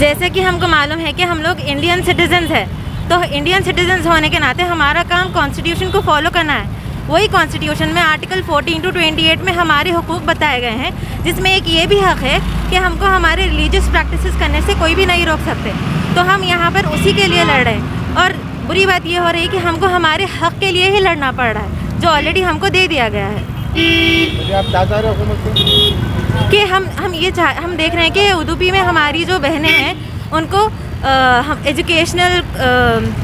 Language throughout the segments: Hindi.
जैसे कि हमको मालूम है कि हम लोग इंडियन सिटीजन्स हैं, तो इंडियन सिटीजन्स होने के नाते हमारा काम कॉन्स्टिट्यूशन को फॉलो करना है। वही कॉन्स्टिट्यूशन में आर्टिकल 14 to 28 में हमारे हुकूक बताए गए हैं, जिसमें एक ये भी हक़ है कि हमको हमारे रिलीजियस प्रैक्टिसेस करने से कोई भी नहीं रोक सकते। तो हम यहाँ पर उसी के लिए लड़ रहे हैं। और बुरी बात ये हो रही है कि हमको हमारे हक़ के लिए ही लड़ना पड़ रहा है, जो ऑलरेडी हमको दे दिया गया है। आप क्या चाह रहे हो हुकूमत से? कि हम देख रहे हैं कि उदुपी में हमारी जो बहनें हैं उनको हम एजुकेशनल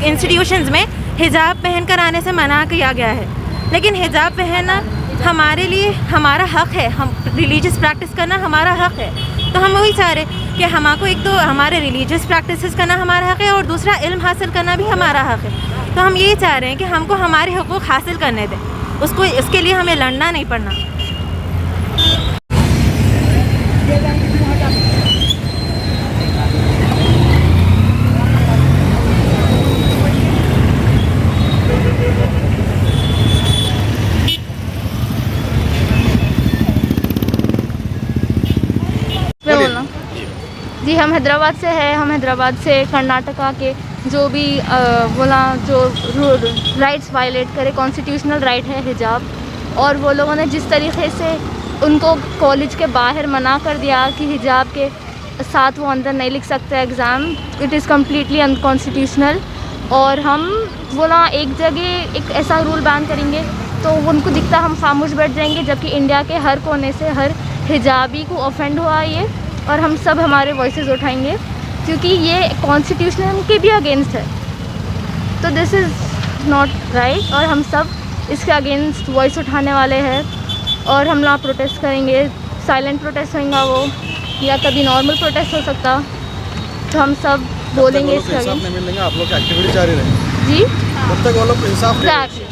इंस्टीट्यूशंस में हिजाब पहन कर आने से मना किया गया है, लेकिन हिजाब पहनना हमारे लिए हमारा हक़ है। हम रिलीजियस प्रैक्टिस करना हमारा हक़ है। तो हम वही चाह रहे कि हमको एक तो हमारे रिलीजियस प्रैक्टिसेस करना हमारा हक़ है और दूसरा इल्म हासिल करना भी हमारा हक़ है। तो हम यही चाह रहे हैं कि हमको हमारे हुकूक हासिल करने दें, उसको इसके लिए हमें लड़ना नहीं पड़ना। जी, हम हैदराबाद से हैं। हम हैदराबाद से कर्नाटका के जो भी जो राइट्स वायलेट करे, कॉन्स्टिट्यूशनल राइट है हिजाब, और वो लोगों ने जिस तरीके से उनको कॉलेज के बाहर मना कर दिया कि हिजाब के साथ वो अंदर नहीं लिख सकते exam, it is completely unconstitutional. और हम एक जगह एक ऐसा रूल बैन करेंगे तो उनको दिखता हम खामोश बैठ जाएंगे, जबकि इंडिया के हर कोने से हर हिजाबी को ऑफेंड हुआ ये, और हम सब हमारे वॉइसेस उठाएंगे क्योंकि ये कॉन्स्टिट्यूशन के भी अगेंस्ट है। तो दिस इज़ नॉट राइट, और हम सब इसके अगेंस्ट वॉइस उठाने वाले हैं। और हम लोग प्रोटेस्ट करेंगे, साइलेंट प्रोटेस्ट होगा वो, या कभी नॉर्मल प्रोटेस्ट हो सकता। तो हम सब बोलेंगे इसके अगेंस्ट। नहीं मिलेंगे, आप लोग की एक्टिविटी जारी रहेगी जी, तब तक वो लोग इंसाफ एग्जैक्टली।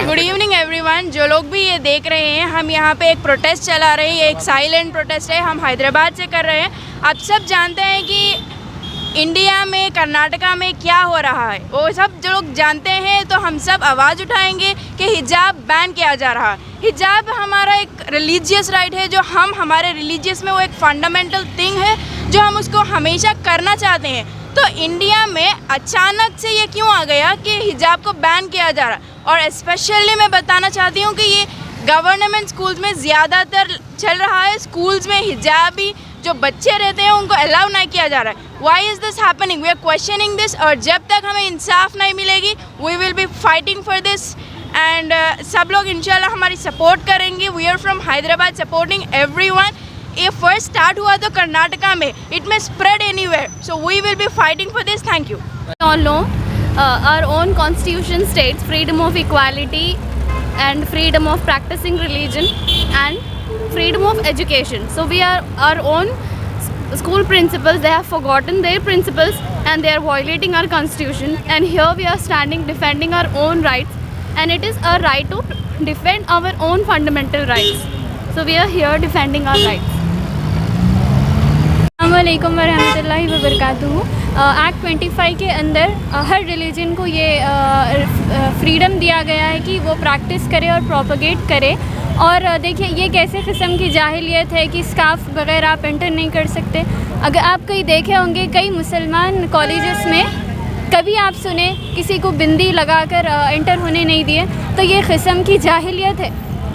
Good evening everyone. जो लोग भी ये देख रहे हैं, हम यहाँ पे एक प्रोटेस्ट चला रहे हैं, एक साइलेंट प्रोटेस्ट है, हम हैदराबाद से कर रहे हैं। आप सब जानते हैं कि इंडिया में कर्नाटका में क्या हो रहा है, वो सब जो लोग जानते हैं। तो हम सब आवाज़ उठाएंगे कि हिजाब बैन किया जा रहा है। हिजाब हमारा एक रिलीजियस राइट है, जो हम हमारे रिलीजियस में वो एक फंडामेंटल थिंग है जो हम उसको हमेशा करना चाहते हैं। तो इंडिया में अचानक से ये क्यों आ गया कि हिजाब को बैन किया जा रहा है? और स्पेशली मैं बताना चाहती हूँ कि ये गवर्नमेंट स्कूल्स में ज़्यादातर चल रहा है। स्कूल्स में हिजाबी जो बच्चे रहते हैं उनको अलाउ नहीं किया जा रहा है। Why is this happening? We are questioning this, और जब तक हमें इंसाफ नहीं मिलेगी we will be fighting for this. And सब लोग इंशाल्लाह हमारी सपोर्ट करेंगे। We are from Hyderabad supporting everyone. ये फर्स्ट स्टार्ट हुआ तो कर्नाटका में, इट में spread anywhere, so we will be fighting for this. Thank you. all know our own constitution states freedom of equality and freedom of practicing religion and freedom of education. So we are our own school principals, they have forgotten their principles and they are violating our constitution, and here we are standing defending our own rights, and it is our right to defend our own fundamental rights. So we are here defending our rights. अस्सलामुअलैकुम वरहमतुल्लाहि वबरकातुहू। एक्ट 25 के अंदर हर रिलीजन को ये फ्रीडम दिया गया है कि वो प्रैक्टिस करे और प्रोपगेट करे। और देखिए ये कैसे किस्म की जाहिलियत है कि स्कार्फ वगैरह आप एंटर नहीं कर सकते। अगर आप कहीं देखे होंगे कई मुसलमान कॉलेजेस में कभी आप सुने किसी को बिंदी लगाकर एंटर होने नहीं दिए, तो ये किस्म की जाहिलियत है।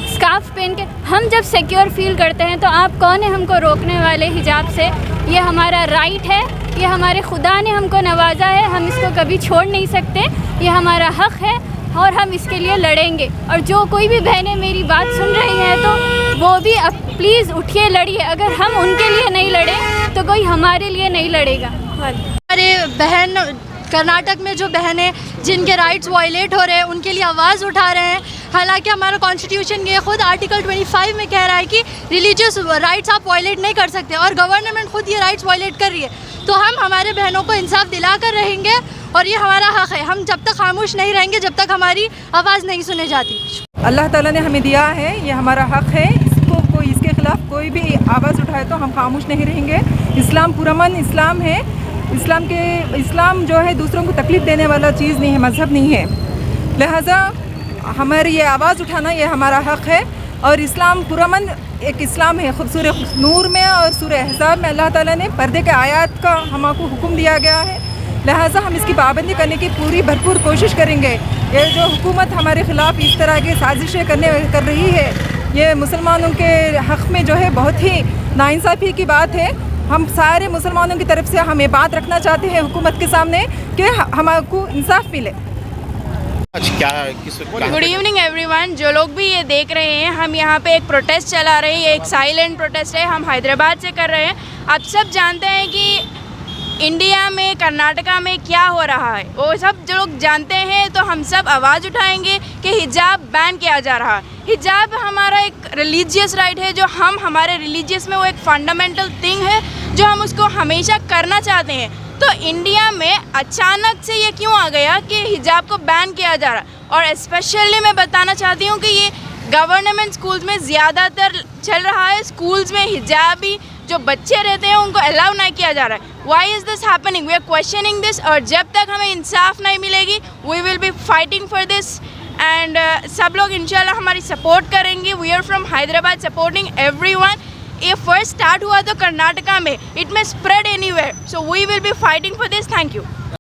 स्कार्फ पहन के हम जब सिक्योर फील करते हैं तो आप कौन है हमको रोकने वाले हिजाब से? ये हमारा राइट है, ये हमारे खुदा ने हमको नवाजा है, हम इसको कभी छोड़ नहीं सकते। ये हमारा हक़ है और हम इसके लिए लड़ेंगे। और जो कोई भी बहनें मेरी बात सुन रही हैं तो वो भी अब प्लीज़ उठिए, लड़िए। अगर हम उनके लिए नहीं लड़े तो कोई हमारे लिए नहीं लड़ेगा। हमारे बहन कर्नाटक में जो बहनें जिनके राइट्स वायलेट हो रहे हैं उनके लिए आवाज़ उठा रहे हैं। हालांकि हमारा कॉन्स्टिट्यूशन ये खुद आर्टिकल 25 में कह रहा है कि रिलीजियस राइट्स आप वायलेट नहीं कर सकते, और गवर्नमेंट खुद ये राइट्स वायलेट कर रही है। तो हम हमारे बहनों को इंसाफ दिला कर रहेंगे और ये हमारा हक़ है। हम जब तक खामोश नहीं रहेंगे जब तक हमारी आवाज़ नहीं सुनी जाती। अल्लाह ताला ने हमें दिया है, ये हमारा हक़ है, इसको कोई इसके ख़िलाफ़ कोई भी आवाज़ उठाए तो हम खामोश नहीं रहेंगे। इस्लाम पुरअमन इस्लाम है। इस्लाम जो है दूसरों को तकलीफ़ देने वाला चीज़ नहीं है, मज़हब नहीं है। लिहाजा हमारी ये आवाज़ उठाना ये हमारा हक़ है। और इस्लाम पुरअमन एक इस्लाम है। सूरह नूर में और सूरह अहज़ाब में अल्लाह ताला ने पर्दे के आयत का हमको हुक्म दिया गया है। लिहाजा हम इसकी पाबंदी करने की पूरी भरपूर कोशिश करेंगे। ये जो हुकूमत हमारे ख़िलाफ़ इस तरह की साजिशें कर रही है, ये मुसलमानों के हक़ में जो है बहुत ही नाइंसाफ़ी की बात है। हम सारे मुसलमानों की तरफ से हम ये बात रखना चाहते हैं हुकूमत के सामने कि हमको इंसाफ मिले। क्या गुड इवनिंग एवरीवन। जो लोग भी ये देख रहे हैं, हम यहाँ पे एक प्रोटेस्ट चला रहे हैं। ये एक साइलेंट प्रोटेस्ट है, हम हैदराबाद से कर रहे हैं। आप सब जानते हैं कि इंडिया में कर्नाटका में क्या हो रहा है, वो सब जो लोग जानते हैं। तो हम सब आवाज़ उठाएंगे कि हिजाब बैन किया जा रहा है। हिजाब हमारा एक रिलीजियस राइट है, जो हम हमारे रिलीजियस में वो एक फंडामेंटल थिंग है जो हम उसको हमेशा करना चाहते हैं। तो इंडिया में अचानक से ये क्यों आ गया कि हिजाब को बैन किया जा रहा है। और स्पेशली मैं बताना चाहती हूँ कि ये गवर्नमेंट स्कूल्स में ज़्यादातर चल रहा है। स्कूल्स में हिजाबी जो बच्चे रहते हैं उनको अलाउ नहीं किया जा रहा है। Why is this happening? We are questioning this. और जब तक हमें इंसाफ नहीं मिलेगी we will be fighting for this. And सब लोग इंशाल्लाह हमारी सपोर्ट करेंगे। We are from Hyderabad supporting everyone. ये फर्स्ट स्टार्ट हुआ तो कर्नाटका में, इट में spread anywhere. So we will be fighting for this. Thank you.